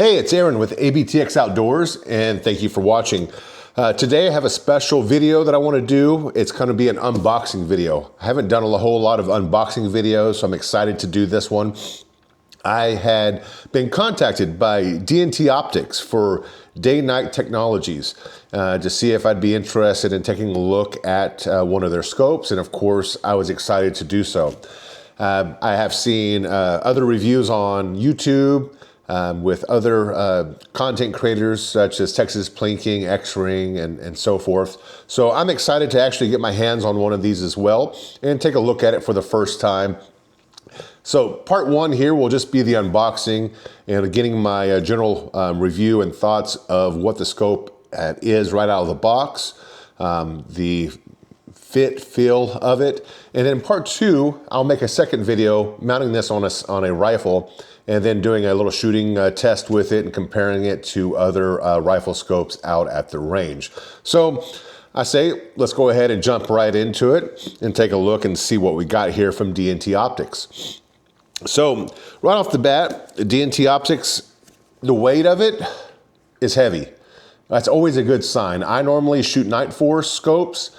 Hey, it's Aaron with ABTX Outdoors, and thank you for watching. Today I have a special video that I want to do. It's going to be an unboxing video. I haven't done a whole lot of unboxing videos, so I'm excited to do this one. I had been contacted by DNT Optics for day-night technologies to see if I'd be interested in taking a look at one of their scopes, and of course I was excited to do so. I have seen other reviews on YouTube with other content creators such as Texas Plinking, X-Ring, and so forth. So I'm excited to actually get my hands on one of these as well and take a look at it for the first time. So part one here will just be the unboxing and getting my general review and thoughts of what the scope is right out of the box, the feel of it. And then part two, I'll make a second video mounting this on a rifle and then doing a little shooting test with it and comparing it to other rifle scopes out at the range. So I say, let's go ahead and jump right into it and take a look and see what we got here from DNT Optics. So right off the bat, DNT Optics, the weight of it is heavy. That's always a good sign. I normally shoot night force scopes,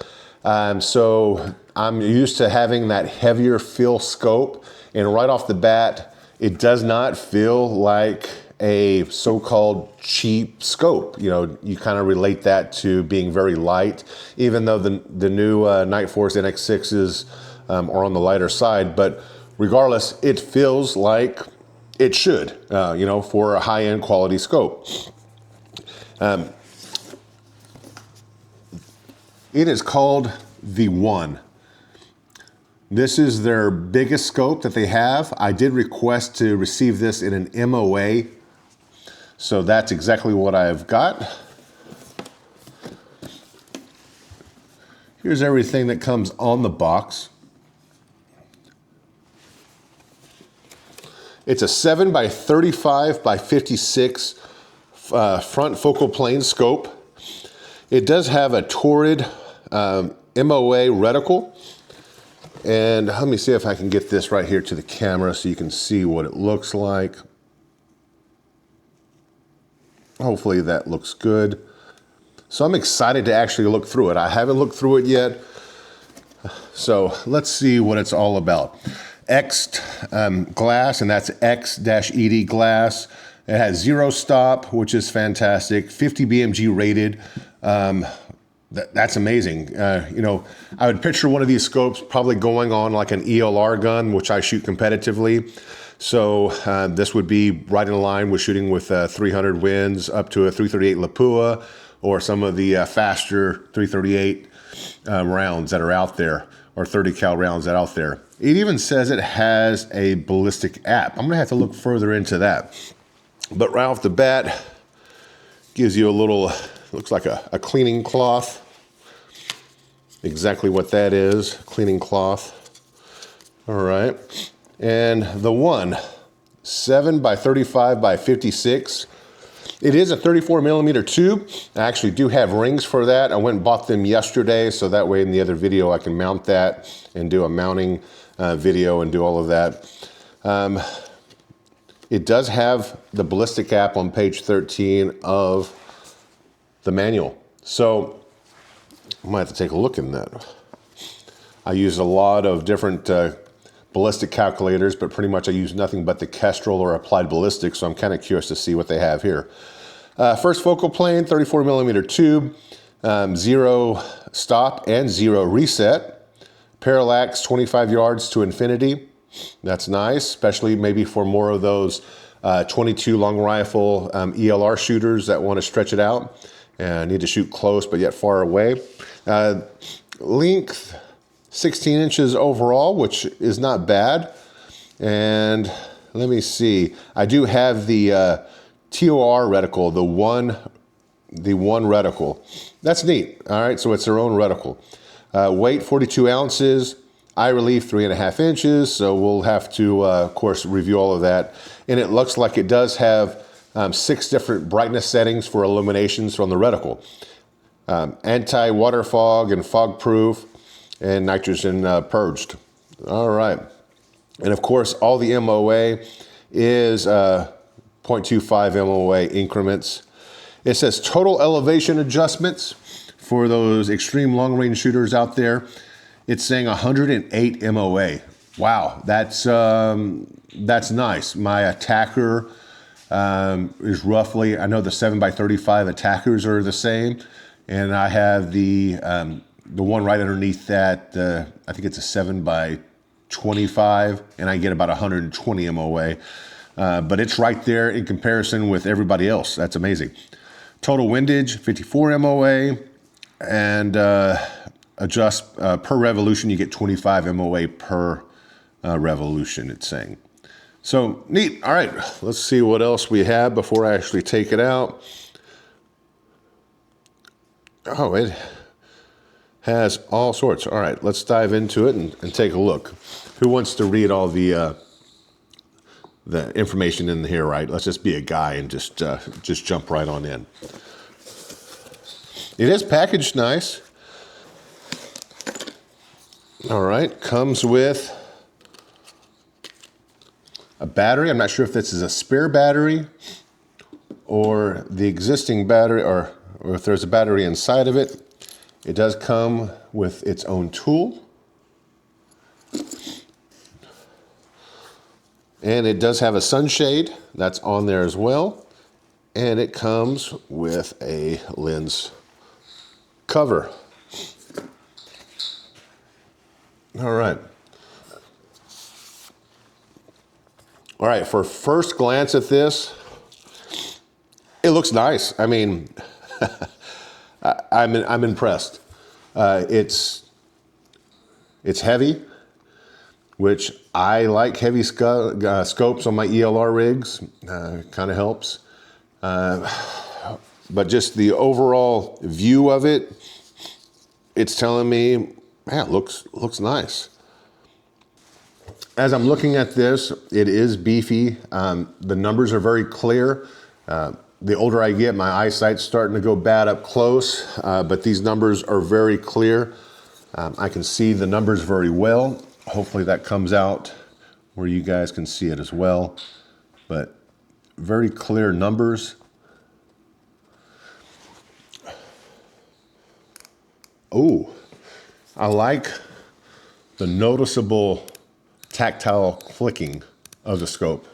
so I'm used to having that heavier feel scope, and right off the bat, it does not feel like a so-called cheap scope. You know, you kind of relate that to being very light, even though the new Night Force NX6s are on the lighter side. But regardless, it feels like it should, you know, for a high-end quality scope. It is called the One. This is their biggest scope that they have. I did request to receive this in an MOA, so that's exactly what I've got. Here's everything that comes on the box. It's a 7x35x56 front focal plane scope. It does have a Torrid MOA reticle. And let me see if I can get this right here to the camera so you can see what it looks like. Hopefully that looks good. So I'm excited to actually look through it. I haven't looked through it yet. So let's see what it's all about. X glass, and that's X-ED glass. It has zero stop, which is fantastic. 50 BMG rated. That's amazing. You know, I would picture one of these scopes probably going on like an ELR gun, which I shoot competitively. So this would be right in line with shooting with 300 wins up to a 338 Lapua or some of the faster 338 rounds that are out there, or 30 cal rounds that are out there. It even says it has a ballistic app. I'm gonna have to look further into that. But right off the bat, gives you a little, looks like a cleaning cloth. Exactly what that is, cleaning cloth. All right, and the One, 7x35x56. It is a 34 millimeter tube. I actually do have rings for that. I went and bought them yesterday, so that way in the other video I can mount that and do a mounting video and do all of that. It does have the ballistic app on page 13 of the manual. So I might have to take a look in that. I use a lot of different ballistic calculators, but pretty much I use nothing but the Kestrel or Applied Ballistics, so I'm kind of curious to see what they have here. First focal plane, 34 millimeter tube, zero stop and zero reset. Parallax 25 yards to infinity. That's nice, especially maybe for more of those 22 long rifle ELR shooters that want to stretch it out and need to shoot close but yet far away. Length 16 inches overall, which is not bad. And let me see, I do have the TOR reticle, the one reticle. That's neat. All right, so it's their own reticle. Weight 42 ounces, eye relief 3.5 inches. So we'll have to, of course, review all of that. And it looks like it does have 6 different brightness settings for illuminations from the reticle. Anti-water fog and fog proof, and nitrogen purged. All right. And of course, all the MOA is 0.25 MOA increments. It says total elevation adjustments for those extreme long range shooters out there. It's saying 108 MOA. Wow, that's nice. My attacker is roughly, I know the 7x35 attackers are the same, and I have the one right underneath that, I think it's a 7x25, and I get about 120 MOA. But it's right there in comparison with everybody else. That's amazing. Total windage, 54 MOA, and adjust per revolution, you get 25 MOA per revolution, it's saying. So neat. All right, let's see what else we have before I actually take it out. Oh, it has all sorts. All right, let's dive into it and take a look. Who wants to read all the information in here, right? Let's just be a guy and just jump right on in. It is packaged nice. All right, comes with a battery. I'm not sure if this is a spare battery or the existing battery, or if there's a battery inside of it. It does come with its own tool. And it does have a sunshade that's on there as well. And it comes with a lens cover. All right. All right, for first glance at this, it looks nice. I mean, I'm impressed. It's heavy, which I like heavy scopes on my ELR rigs. Kind of helps. But just the overall view of it, it's telling me, man, it looks nice. As I'm looking at this, it is beefy. The numbers are very clear. The older I get, my eyesight's starting to go bad up close, but these numbers are very clear. I can see the numbers very well. Hopefully that comes out where you guys can see it as well. But very clear numbers. Oh, I like the noticeable tactile clicking of the scope.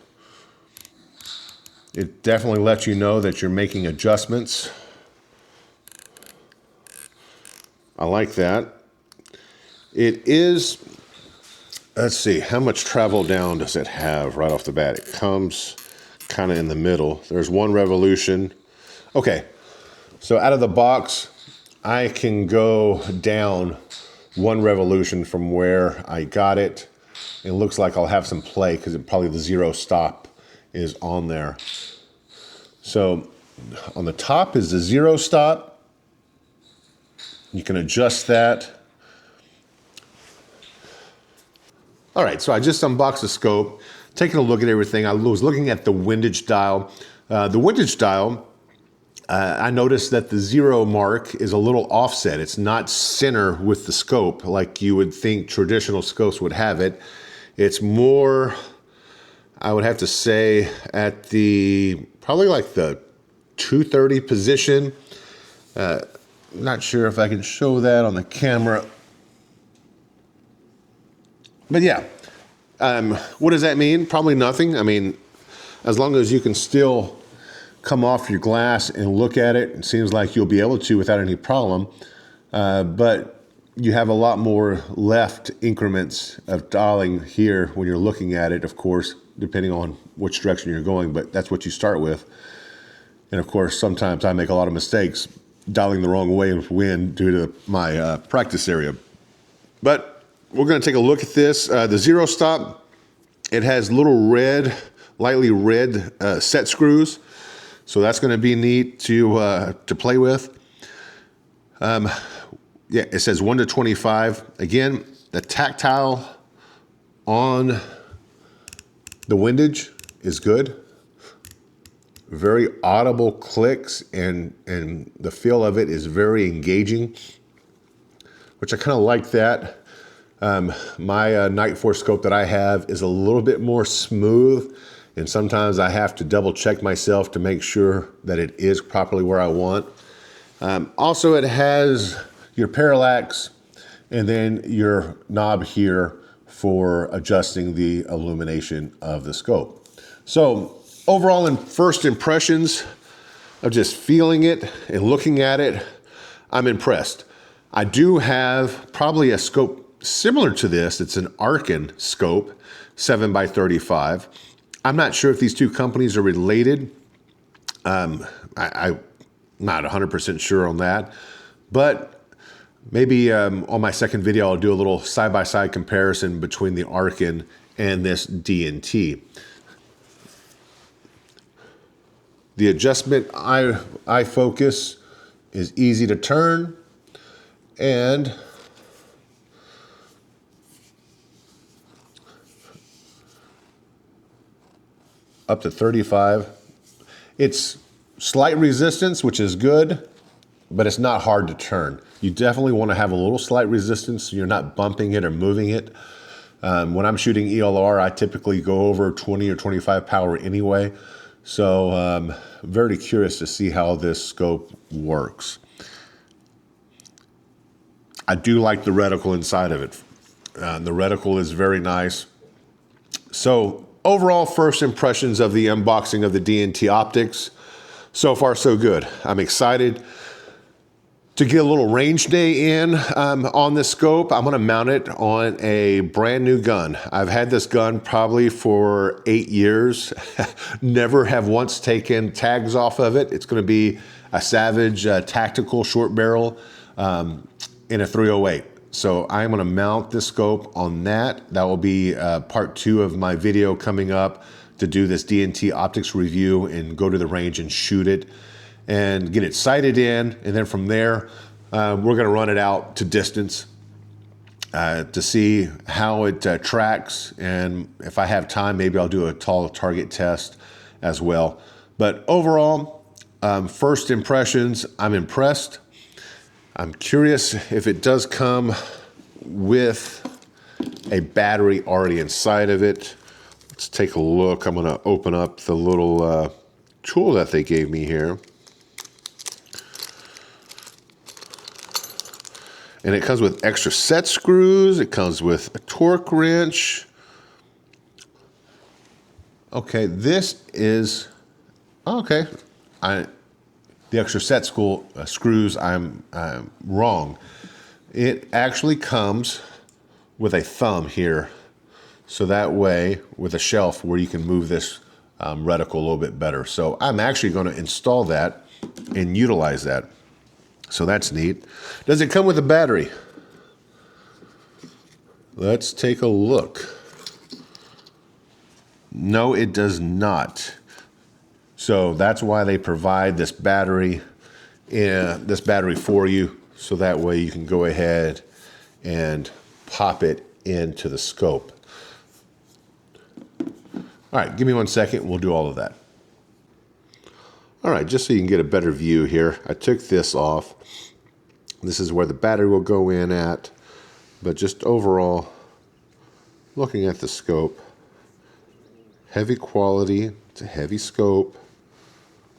It definitely lets you know that you're making adjustments. I like that. It is, let's see, how much travel down does it have right off the bat? It comes kind of in the middle. There's one revolution. Okay, so out of the box, I can go down one revolution from where I got it. It looks like I'll have some play because probably the zero stop is on there. So on the top is the zero stop. You can adjust that. All right, so I just unboxed the scope, taking a look at everything. I was looking at the windage dial. The windage dial, I noticed that the zero mark is a little offset. It's not center with the scope like you would think traditional scopes would have it. It's more, I would have to say, at the, probably like the 230 position. Not sure if I can show that on the camera. But yeah, what does that mean? Probably nothing. I mean, as long as you can still come off your glass and look at it, it seems like you'll be able to without any problem. But you have a lot more left increments of dialing here when you're looking at it, of course, depending on which direction you're going, but that's what you start with. And of course, sometimes I make a lot of mistakes dialing the wrong way in wind due to my practice area. But we're going to take a look at this. The zero stop, it has little red, lightly red set screws. So that's going to be neat to play with. Yeah, it says 1 to 25. Again, the tactile on the windage is good. Very audible clicks, and the feel of it is very engaging, which I kind of like that. My Night Force scope that I have is a little bit more smooth, And sometimes I have to double check myself to make sure that it is properly where I want. Also, it has your parallax and then your knob here for adjusting the illumination of the scope. So overall, in first impressions of just feeling it and looking at it, I'm impressed. I do have probably a scope similar to this. It's an Arkin scope, 7x35. I'm not sure if these two companies are related. I'm not 100% sure on that, but maybe on my second video, I'll do a little side-by-side comparison between the Arkin and this DNT. The adjustment eye focus is easy to turn, and up to 35. It's slight resistance, which is good, but it's not hard to turn. You definitely want to have a little slight resistance so you're not bumping it or moving it. When I'm shooting ELR, I typically go over 20 or 25 power anyway. So very curious to see how this scope works. I do like the reticle inside of it. The reticle is very nice. So overall, first impressions of the unboxing of the DNT Optics. So far, so good. I'm excited to get a little range day in on this scope. I'm gonna mount it on a brand new gun. I've had this gun probably for 8 years. Never have once taken tags off of it. It's gonna be a Savage tactical short barrel in a 308. So I'm gonna mount this scope on that. That will be part 2 of my video coming up to do this DNT Optics review and go to the range and shoot it and get it sighted in. And then from there, we're gonna run it out to distance to see how it tracks. And if I have time, maybe I'll do a tall target test as well. But overall, first impressions, I'm impressed. I'm curious if it does come with a battery already inside of it. Let's take a look. I'm gonna open up the little tool that they gave me here. And it comes with extra set screws. It comes with a torque wrench. Okay, this is, okay. The extra set screws, I'm wrong. It actually comes with a thumb here. So that way, with a shelf where you can move this reticle a little bit better. So I'm actually gonna install that and utilize that. So that's neat. Does it come with a battery? Let's take a look. No, it does not. So that's why they provide this battery for you. So that way you can go ahead and pop it into the scope. All right, give me 1 second. We'll do all of that. All right, just so you can get a better view here, I took this off. This is where the battery will go in at. But just overall, looking at the scope, heavy quality, it's a heavy scope,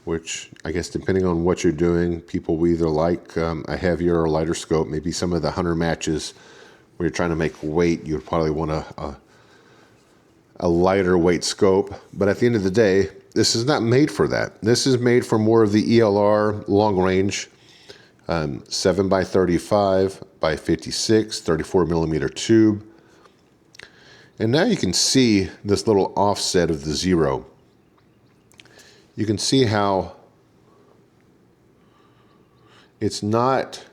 which I guess depending on what you're doing, people will either like a heavier or lighter scope. Maybe some of the hunter matches where you're trying to make weight, you'd probably want a lighter weight scope. But at the end of the day, this is not made for that. This is made for more of the ELR long range, 7x35 by 56, 34 millimeter tube. And now you can see this little offset of the 0. You can see how it's not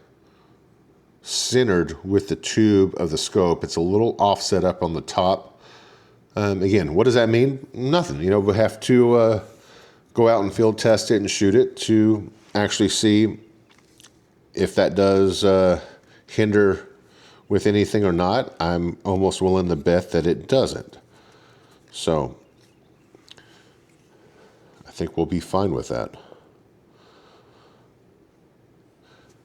centered with the tube of the scope. It's a little offset up on the top. Again, what does that mean? Nothing. You know, we have to go out and field test it and shoot it to actually see if that does hinder with anything or not. I'm almost willing to bet that it doesn't. So I think we'll be fine with that.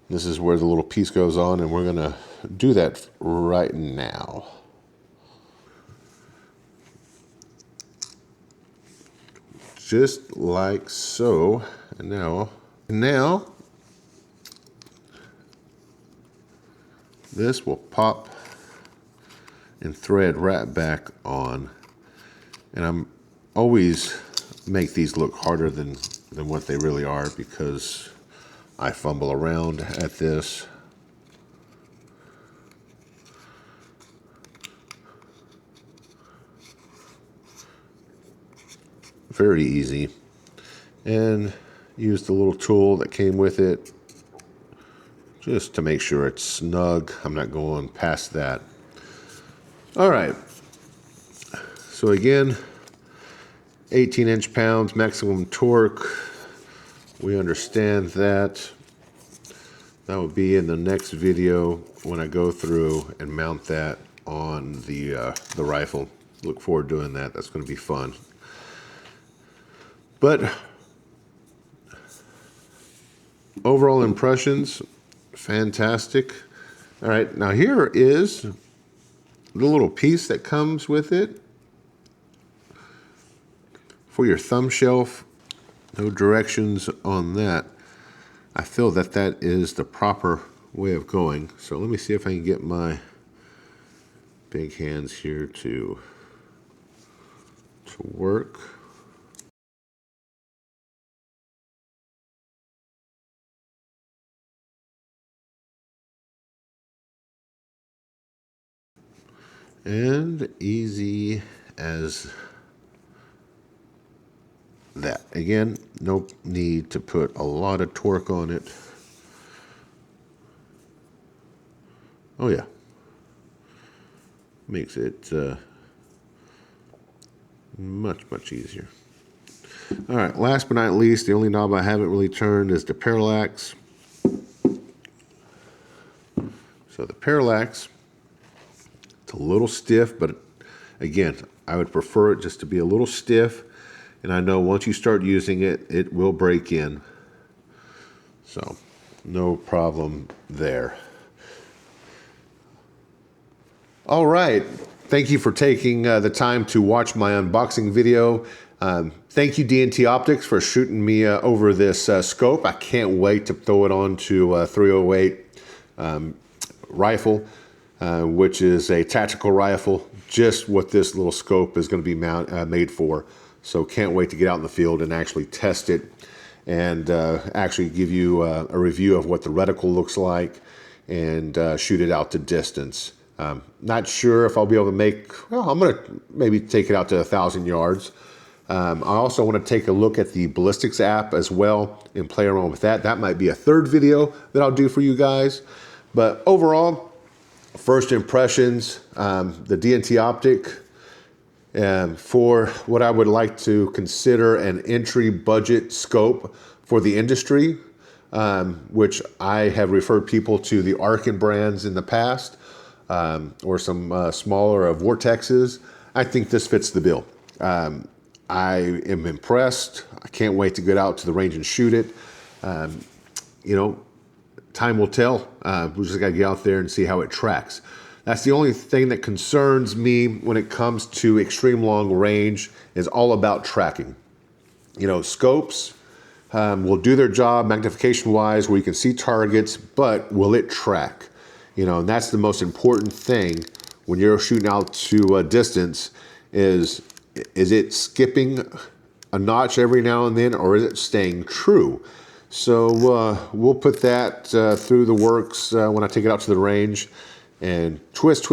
This is where the little piece goes on, and we're going to do that right now. just like so. And now this will pop and thread right back on. And I'm always make these look harder than what they really are because I fumble around at this. Very easy. And use the little tool that came with it just to make sure it's snug. I'm not going past that. All right. So again, 18 inch-pounds maximum torque. We understand that. That will be in the next video when I go through and mount that on the rifle. Look forward to doing that. That's going to be fun. But overall impressions, fantastic. All right, now here is the little piece that comes with it for your thumb shelf. No directions on that. I feel that that is the proper way of going. So let me see if I can get my big hands here to work. And easy as that. Again, no need to put a lot of torque on it. Oh yeah. Makes it much easier. All right, last but not least, the only knob I haven't really turned is the parallax. So the parallax, it's a little stiff, but again, I would prefer it just to be a little stiff. And I know once you start using it, it will break in. So no problem there. All right. Thank you for taking the time to watch my unboxing video. Thank you, DNT Optics, for shooting me over this scope. I can't wait to throw it onto a 308 rifle, which is a tactical rifle, just what this little scope is going to be made for. So can't wait to get out in the field and actually test it and actually give you a review of what the reticle looks like and shoot it out to distance. Not sure if I'll be able to make, well, I'm going to maybe take it out to 1,000 yards. I also want to take a look at the ballistics app as well and play around with that. That might be a third video that I'll do for you guys. But overall, first impressions, the DNT Optic, for what I would like to consider an entry budget scope for the industry, which I have referred people to the Arkin brands in the past, or some smaller Vortexes. I think this fits the bill. I am impressed. I can't wait to get out to the range and shoot it. You know, time will tell. We just got to get out there and see how it tracks. That's the only thing that concerns me when it comes to extreme long range, is all about tracking. You know, scopes will do their job magnification wise where you can see targets, but will it track? You know, and that's the most important thing when you're shooting out to a distance is it skipping a notch every now and then, or is it staying true? So we'll put that through the works when I take it out to the range and twist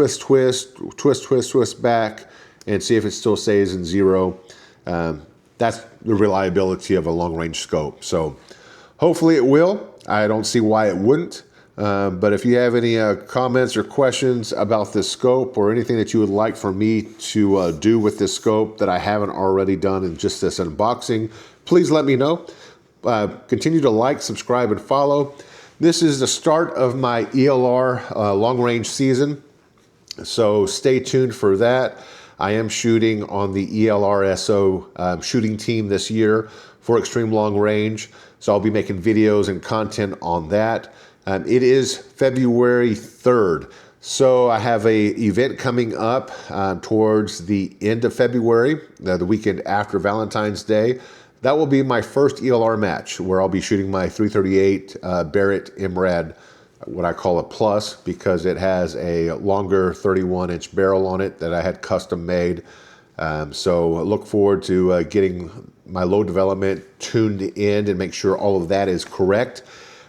back and see if it still stays in zero. That's the reliability of a long range scope. So hopefully it will. I don't see why it wouldn't. But if you have any comments or questions about this scope or anything that you would like for me to do with this scope that I haven't already done in just this unboxing, please let me know. Continue to like, subscribe, and follow. This is the start of my ELR long-range season, so stay tuned for that. I am shooting on the ELR SO shooting team this year for extreme long range, so I'll be making videos and content on that. It is February 3rd, so I have an event coming up towards the end of February, the weekend after Valentine's Day. that will be my first ELR match where I'll be shooting my 338 Barrett MRAD, what I call a plus, because it has a longer 31-inch barrel on it that I had custom made. So I look forward to getting my load development tuned in and make sure all of that is correct.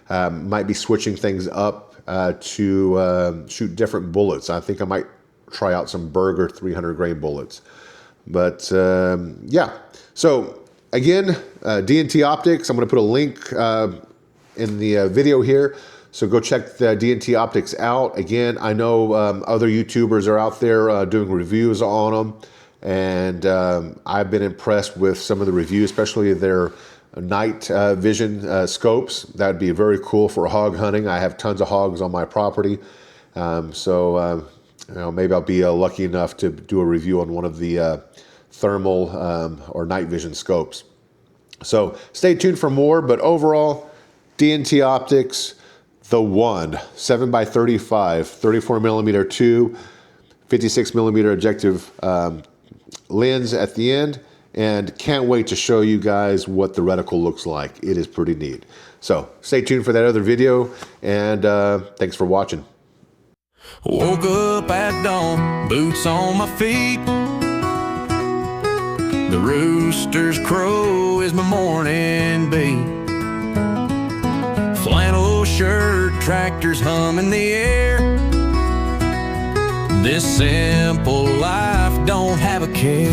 Might be switching things up to shoot different bullets. I think I might try out some Berger 300 grain bullets. But yeah, so again, DNT Optics, I'm going to put a link in the video here. So go check the DNT Optics out. Again, I know other YouTubers are out there doing reviews on them. And I've been impressed with some of the reviews, especially their night vision scopes. That'd be very cool for hog hunting. I have tons of hogs on my property. So you know, maybe I'll be lucky enough to do a review on one of the thermal or night vision scopes. So stay tuned for more, but overall, DNT Optics, the one, 7x35, 34 millimeter 2, 56 millimeter objective lens at the end, and can't wait to show you guys what the reticle looks like. It is pretty neat. So stay tuned for that other video, and thanks for watching. Woke up at dawn, boots on my feet. The rooster's crow is my morning beat. Flannel shirt, tractors hum in the air. This simple life don't have a care.